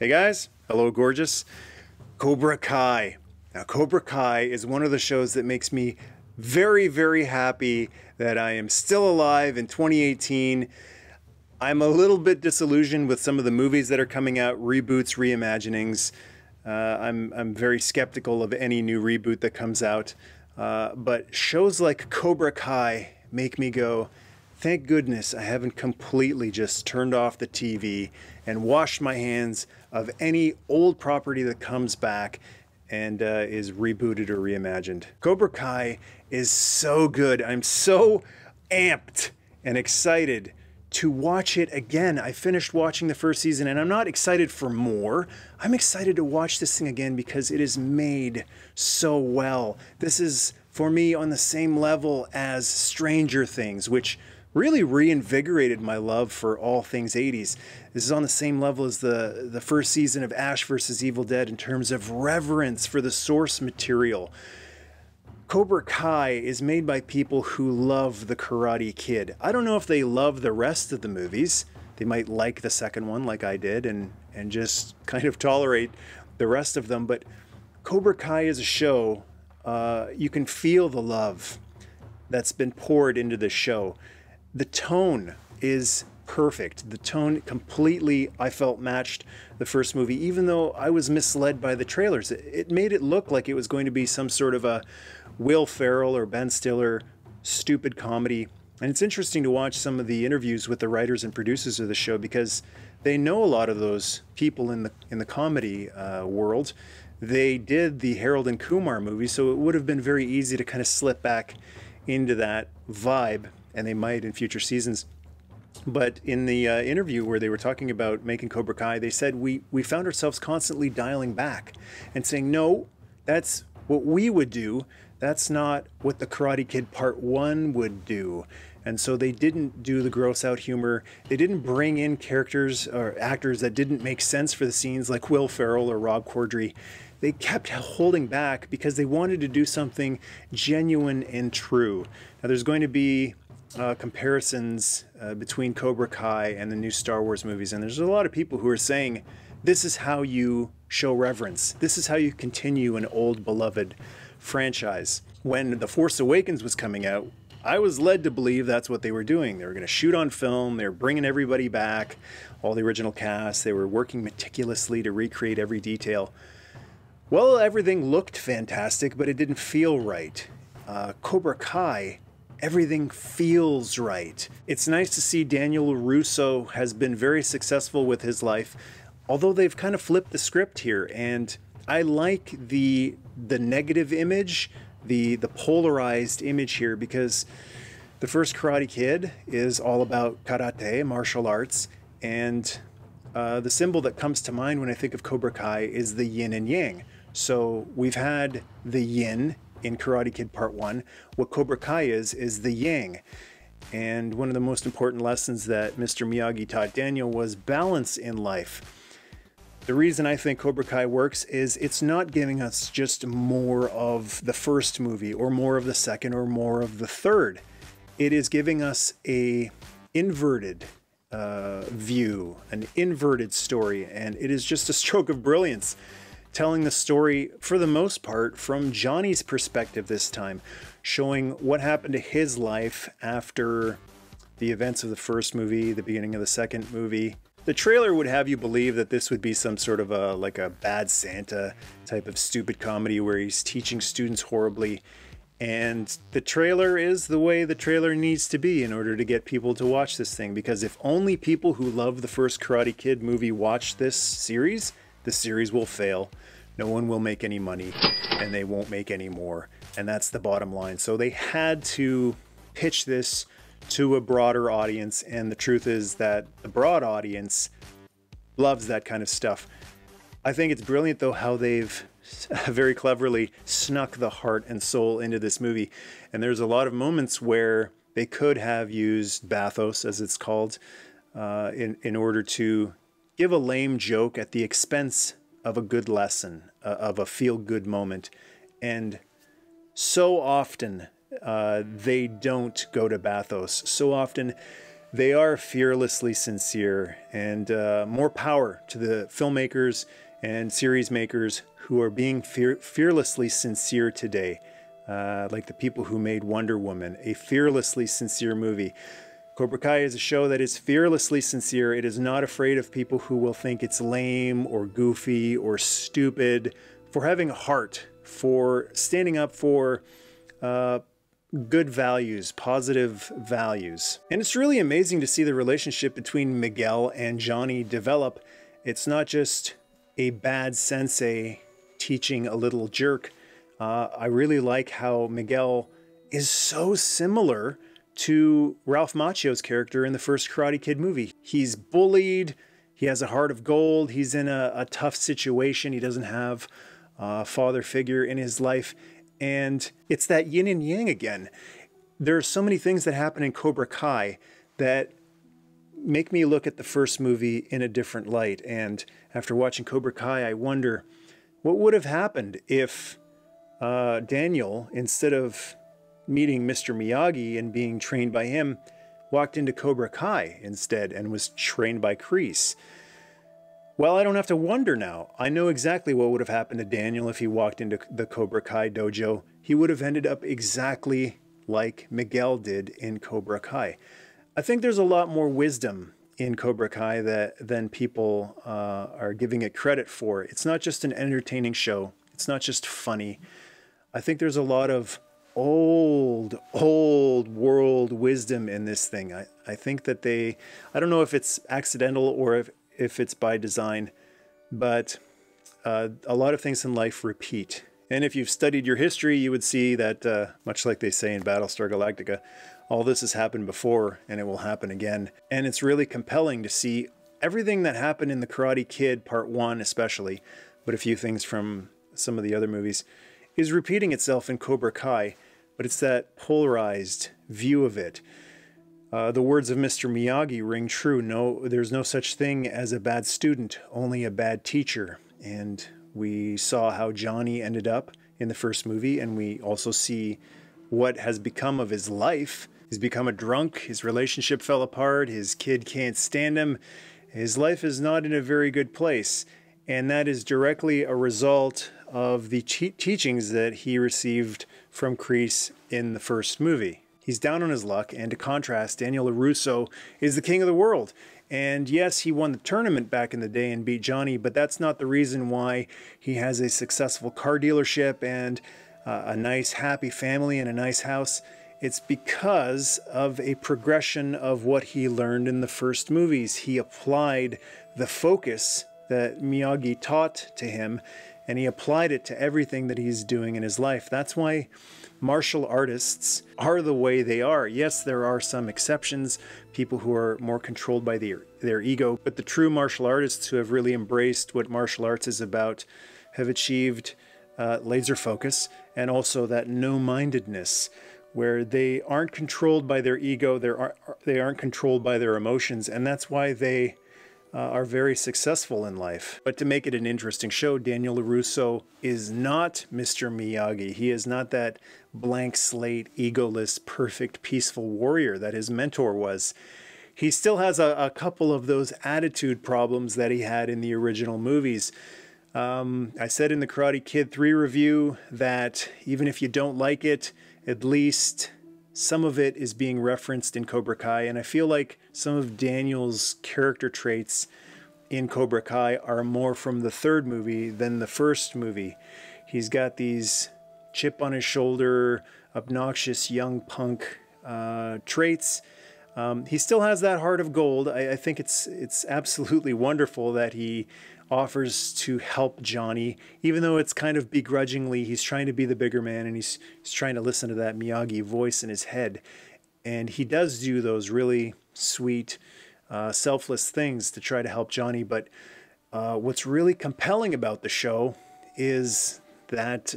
Hey guys, hello gorgeous. Cobra Kai. Now Cobra Kai is one of the shows that makes me very, very happy that I am still alive in 2018. I'm a little bit disillusioned with some of the movies that are coming out, reboots, reimaginings. I'm very skeptical of any new reboot that comes out. But shows like Cobra Kai make me go, thank goodness I haven't completely just turned off the TV and washed my hands of any old property that comes back and is rebooted or reimagined. Cobra Kai is so good. I'm so amped and excited to watch it again. I finished watching the first season and I'm not excited for more. I'm excited to watch this thing again because it is made so well. This is, for me, on the same level as Stranger Things, which really reinvigorated my love for all things 80s. This is on the same level as the first season of Ash vs. Evil Dead in terms of reverence for the source material. Cobra Kai is made by people who love The Karate Kid. I don't know if they love the rest of the movies. They might like the second one like I did and just kind of tolerate the rest of them. But Cobra Kai is a show, you can feel the love that's been poured into the show. The tone is perfect. The tone completely, I felt, matched the first movie, even though I was misled by the trailers. It made it look like it was going to be some sort of a Will Ferrell or Ben Stiller stupid comedy. And it's interesting to watch some of the interviews with the writers and producers of the show because they know a lot of those people in the comedy world. They did the Harold and Kumar movie, so it would have been very easy to kind of slip back into that vibe, and they might in future seasons. But in the interview where they were talking about making Cobra Kai, they said we found ourselves constantly dialing back and saying, no, that's what we would do. That's not what the Karate Kid Part 1 would do. And so they didn't do the gross out humor. They didn't bring in characters or actors that didn't make sense for the scenes like Will Ferrell or Rob Corddry. They kept holding back because they wanted to do something genuine and true. Now there's going to be comparisons between Cobra Kai and the new Star Wars movies, and there's a lot of people who are saying this is how you show reverence. This is how you continue an old beloved franchise. When The Force Awakens was coming out, I was led to believe that's what they were doing. They were going to shoot on film, they were bringing everybody back, all the original cast, they were working meticulously to recreate every detail. Well, everything looked fantastic, but it didn't feel right. Cobra Kai, everything feels right. It's nice to see Daniel Russo has been very successful with his life, although they've kind of flipped the script here, and I like the negative image, the polarized image here, because the first Karate Kid is all about karate, martial arts, and the symbol that comes to mind when I think of Cobra Kai is the yin and yang. So we've had the yin in Karate Kid Part 1. What Cobra Kai is the yang. And one of the most important lessons that Mr. Miyagi taught Daniel was balance in life. The reason I think Cobra Kai works is it's not giving us just more of the first movie or more of the second or more of the third. It is giving us a inverted view, an inverted story, and it is just a stroke of brilliance, telling the story for the most part from Johnny's perspective this time, showing what happened to his life after the events of the first movie, the beginning of the second movie. The trailer would have you believe that this would be some sort of like a Bad Santa type of stupid comedy where he's teaching students horribly. And the trailer is the way the trailer needs to be in order to get people to watch this thing. Because if only people who love the first Karate Kid movie watch this series, the series will fail. No one will make any money and they won't make any more. And that's the bottom line. So they had to pitch this to a broader audience, and the truth is that the broad audience loves that kind of stuff. I think it's brilliant though how they've very cleverly snuck the heart and soul into this movie, and there's a lot of moments where they could have used bathos, as it's called, in order to give a lame joke at the expense of a good lesson, of a feel-good moment. And so often they don't go to bathos. So often They are fearlessly sincere, and more power to the filmmakers and series makers who are being fearlessly sincere today. Like the people who made Wonder Woman, a fearlessly sincere movie. Cobra Kai is a show that is fearlessly sincere. It is not afraid of people who will think it's lame or goofy or stupid, for having a heart, for standing up for good values, positive values. And it's really amazing to see the relationship between Miguel and Johnny develop. It's not just a bad sensei teaching a little jerk. I really like how Miguel is so similar to Ralph Macchio's character in the first Karate Kid movie. He's bullied, he has a heart of gold, he's in a tough situation, he doesn't have a father figure in his life, and it's that yin and yang again. There are so many things that happen in Cobra Kai that make me look at the first movie in a different light, and after watching Cobra Kai, I wonder what would have happened if Daniel, instead of meeting Mr. Miyagi and being trained by him, walked into Cobra Kai instead and was trained by Kreese. Well, I don't have to wonder now. I know exactly what would have happened to Daniel if he walked into the Cobra Kai dojo. He would have ended up exactly like Miguel did in Cobra Kai. I think there's a lot more wisdom in Cobra Kai than people are giving it credit for. It's not just an entertaining show. It's not just funny. I think there's a lot of old world wisdom in this thing. I think that I don't know if it's accidental or if it's by design, but a lot of things in life repeat. And if you've studied your history, you would see that, much like they say in Battlestar Galactica, all this has happened before and it will happen again. And it's really compelling to see everything that happened in the Karate Kid Part 1 especially, but a few things from some of the other movies, is repeating itself in Cobra Kai, but it's that polarized view of it. The words of Mr. Miyagi ring true. No, there's no such thing as a bad student, only a bad teacher. And we saw how Johnny ended up in the first movie, and we also see what has become of his life. He's become a drunk, his relationship fell apart, his kid can't stand him. His life is not in a very good place. And that is directly a result of the teachings that he received from Kreese in the first movie. He's down on his luck, and to contrast, Daniel LaRusso is the king of the world. And yes, he won the tournament back in the day and beat Johnny, but that's not the reason why he has a successful car dealership and a nice happy family and a nice house. It's because of a progression of what he learned in the first movies. He applied the focus that Miyagi taught to him, and he applied it to everything that he's doing in his life. That's why martial artists are the way they are. Yes, there are some exceptions, people who are more controlled by their ego, but the true martial artists who have really embraced what martial arts is about have achieved laser focus, and also that no-mindedness, where they aren't controlled by their ego, they aren't controlled by their emotions, and that's why they are very successful in life. But to make it an interesting show, Daniel LaRusso is not Mr. Miyagi. He is not that blank slate, egoless, perfect, peaceful warrior that his mentor was. He still has a couple of those attitude problems that he had in the original movies. I said in the Karate Kid 3 review that even if you don't like it, at least some of it is being referenced in Cobra Kai, and I feel like some of Daniel's character traits in Cobra Kai are more from the third movie than the first movie. He's got these chip on his shoulder, obnoxious young punk traits. He still has that heart of gold. I think it's absolutely wonderful that he offers to help Johnny, even though it's kind of begrudgingly. He's trying to be the bigger man, and he's trying to listen to that Miyagi voice in his head. And he does do those really sweet, selfless things to try to help Johnny. But what's really compelling about the show is that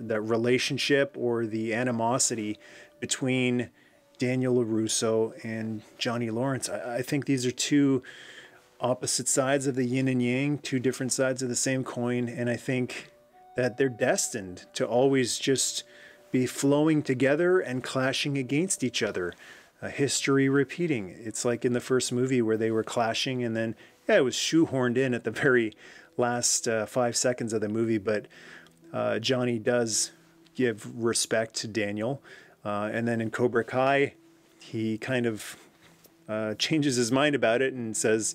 relationship, or the animosity between Daniel LaRusso and Johnny Lawrence. I think these are two opposite sides of the yin and yang, two different sides of the same coin, and I think that they're destined to always just be flowing together and clashing against each other. history repeating. It's like in the first movie where they were clashing, and then, yeah, it was shoehorned in at the very last 5 seconds of the movie, but Johnny does give respect to Daniel. And then in Cobra Kai, he kind of changes his mind about it and says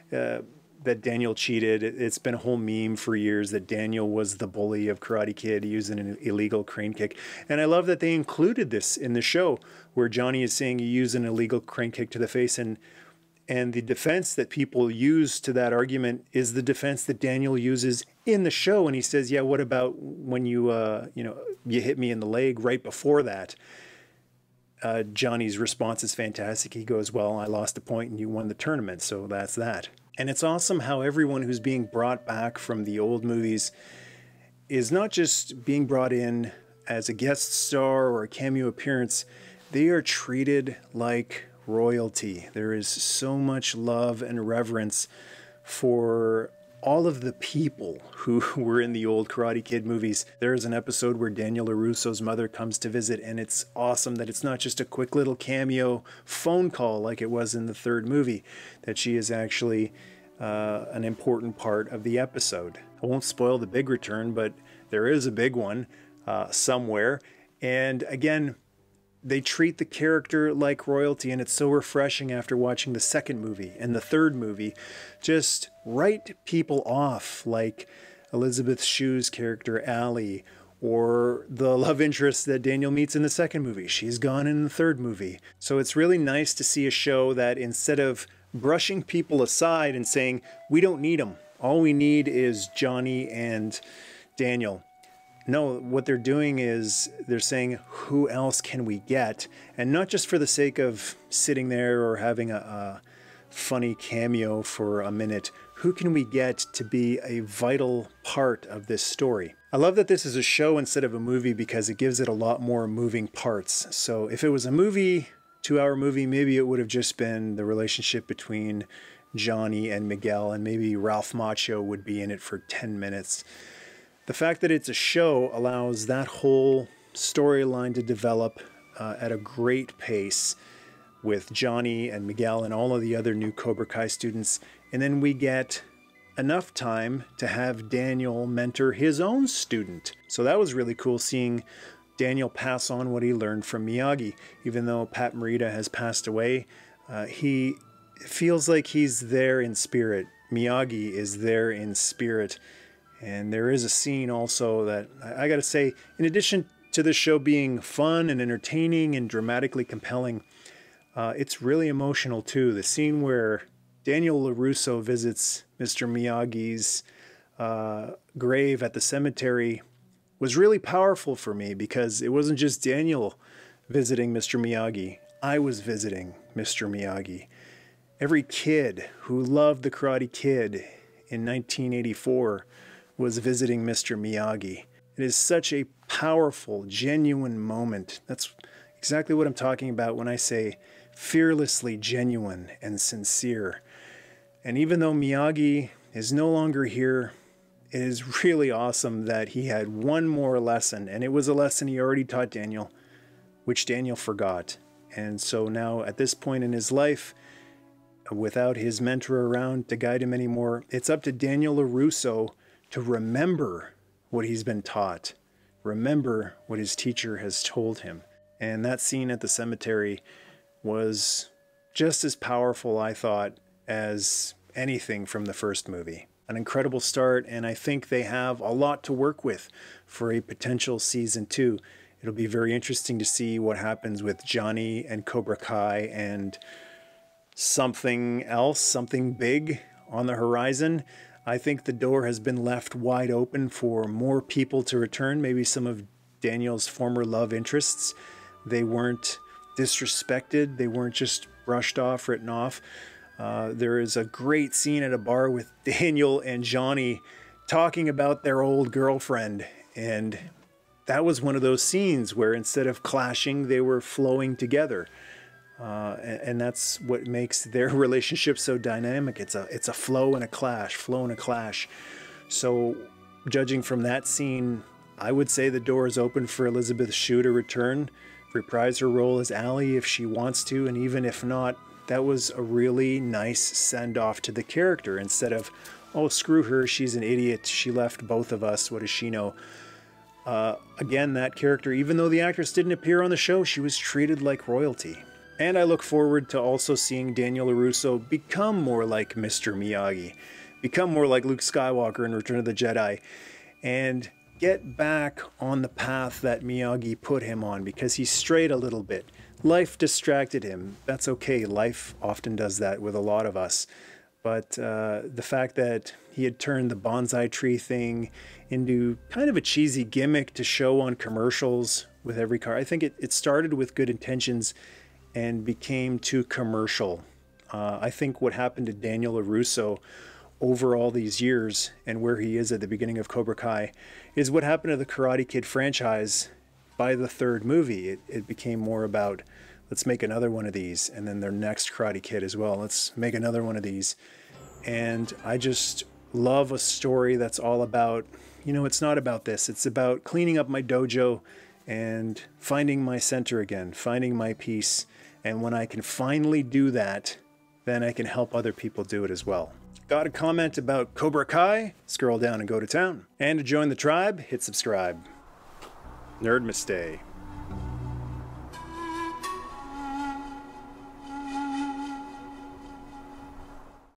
that Daniel cheated. It's been a whole meme for years that Daniel was the bully of Karate Kid using an illegal crane kick. And I love that they included this in the show where Johnny is saying he used an illegal crane kick to the face, and the defense that people use to that argument is the defense that Daniel uses in the show. And he says, yeah, what about when you hit me in the leg right before that? Johnny's response is fantastic. He goes, well, I lost a point and you won the tournament, so that's that. And it's awesome how everyone who's being brought back from the old movies is not just being brought in as a guest star or a cameo appearance. They are treated like royalty. There is so much love and reverence for all of the people who were in the old Karate Kid movies. There is an episode where Daniel LaRusso's mother comes to visit, and it's awesome that it's not just a quick little cameo phone call like it was in the third movie, that she is actually an important part of the episode. I won't spoil the big return, but there is a big one somewhere. And again, they treat the character like royalty, and it's so refreshing after watching the second movie and the third movie. Just write people off like Elizabeth Shue's character, Allie, or the love interest that Daniel meets in the second movie. She's gone in the third movie. So it's really nice to see a show that instead of brushing people aside and saying, we don't need them, all we need is Johnny and Daniel. No, what they're doing is they're saying, who else can we get? And not just for the sake of sitting there or having a funny cameo for a minute. Who can we get to be a vital part of this story? I love that this is a show instead of a movie because it gives it a lot more moving parts. So if it was a movie, 2-hour movie, maybe it would have just been the relationship between Johnny and Miguel, and maybe Ralph Macchio would be in it for 10 minutes. The fact that it's a show allows that whole storyline to develop at a great pace with Johnny and Miguel and all of the other new Cobra Kai students. And then we get enough time to have Daniel mentor his own student. So that was really cool, seeing Daniel pass on what he learned from Miyagi. Even though Pat Morita has passed away, he feels like he's there in spirit. Miyagi is there in spirit. And there is a scene also that I gotta say, in addition to the show being fun and entertaining and dramatically compelling, it's really emotional too. The scene where Daniel LaRusso visits Mr. Miyagi's grave at the cemetery was really powerful for me, because it wasn't just Daniel visiting Mr. Miyagi. I was visiting Mr. Miyagi. Every kid who loved the Karate Kid in 1984 was visiting Mr. Miyagi. It is such a powerful, genuine moment. That's exactly what I'm talking about when I say fearlessly genuine and sincere. And even though Miyagi is no longer here, it is really awesome that he had one more lesson, and it was a lesson he already taught Daniel, which Daniel forgot. And so now at this point in his life, without his mentor around to guide him anymore, it's up to Daniel LaRusso to remember what he's been taught, remember what his teacher has told him. And that scene at the cemetery was just as powerful, I thought, as anything from the first movie. An incredible start, and I think they have a lot to work with for a potential season 2. It'll be very interesting to see what happens with Johnny and Cobra Kai and something else, something big on the horizon. I think the door has been left wide open for more people to return, maybe some of Daniel's former love interests. They weren't disrespected. They weren't just brushed off, written off. There is a great scene at a bar with Daniel and Johnny talking about their old girlfriend. And that was one of those scenes where instead of clashing, they were flowing together. And that's what makes their relationship so dynamic. It's a flow and a clash, flow and a clash. So judging from that scene, I would say the door is open for Elizabeth Shue to return reprise her role as Allie if she wants to, and even if not, that was a really nice send-off to the character. Instead of, oh, screw her, she's an idiot, she left both of us, what does she know? Again, that character, even though the actress didn't appear on the show, she was treated like royalty. And I look forward to also seeing Daniel LaRusso become more like Mr. Miyagi, become more like Luke Skywalker in Return of the Jedi, and get back on the path that Miyagi put him on, because he strayed a little bit. Life distracted him. That's okay. Life often does that with a lot of us. But the fact that he had turned the bonsai tree thing into kind of a cheesy gimmick to show on commercials with every car. I think it started with good intentions and became too commercial. I think what happened to Daniel LaRusso over all these years and where he is at the beginning of Cobra Kai is what happened to the Karate Kid franchise by the third movie. It became more about, let's make another one of these, and then their next Karate Kid as well, let's make another one of these. And I just love a story that's all about, you know, it's not about this, it's about cleaning up my dojo and finding my center again, finding my peace. And when I can finally do that, then I can help other people do it as well. Got a comment about Cobra Kai? Scroll down and go to town. And to join the tribe, hit subscribe. Nerdmastay.